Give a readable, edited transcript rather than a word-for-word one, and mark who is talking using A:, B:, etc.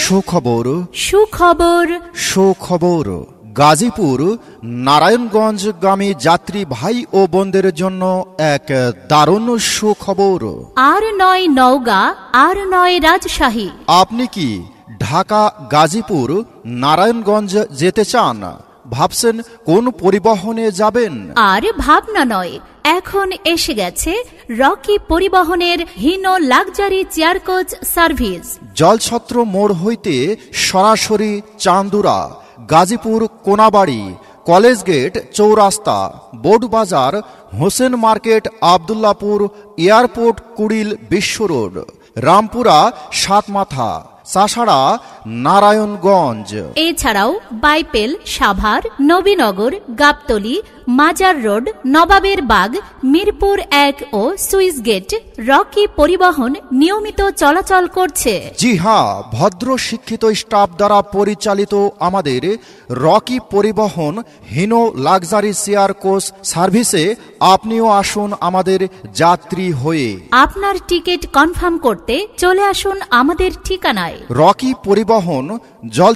A: সুখবর
B: সুখবর
A: সুখবর গাজীপুর নারায়ণগঞ্জগামী যাত্রী ভাই ও বোনদের জন্য এক দারুণ সুখবর।
B: আর নয় নওগাঁ, আর নয় রাজশাহী।
A: আপনি কি ঢাকা, গাজীপুর, নারায়ণগঞ্জ যেতে চান? ভাবছেন কোন পরিবহনে যাবেন?
B: আর ভাবনা নয়, এখন এসে গেছে রকি পরিবহনের Hino luxury chair coach service.
A: Jalchhatra মোড় হইতে সরাসরি চান্দুরা, গাজীপুর কোনাবাড়ি, কলেজ গেট চৌরাস্তা, বোর্ডবাজার, হোসেন মার্কেট, আবদুল্লাপুর, এয়ারপোর্ট কুড়িল বিশ্ব রোড, রামপুরা সাতমাথা, চাষাড়া, নারায়ণগঞ্জ।
B: এছাড়াও বাইপেল, সাভার, নবীনগর, গাবতলী, মাজার রোড, নবাবের বাগ, মিরপুর 1 ও সুইস গেট রকি পরিবহন নিয়মিত চলাচল করছে।
A: জি হ্যাঁ, ভদ্র শিক্ষিত স্টাফ দ্বারা পরিচালিত আমাদের রকি পরিবহন হিনো লাক্সারি চেয়ার কোচ সার্ভিসে আপনিও আসুন আমাদের যাত্রী হয়ে।
B: আপনার টিকিট কনফার্ম করতে চলে আসুন আমাদের ঠিকানায়।
A: রকি পরিবহন জল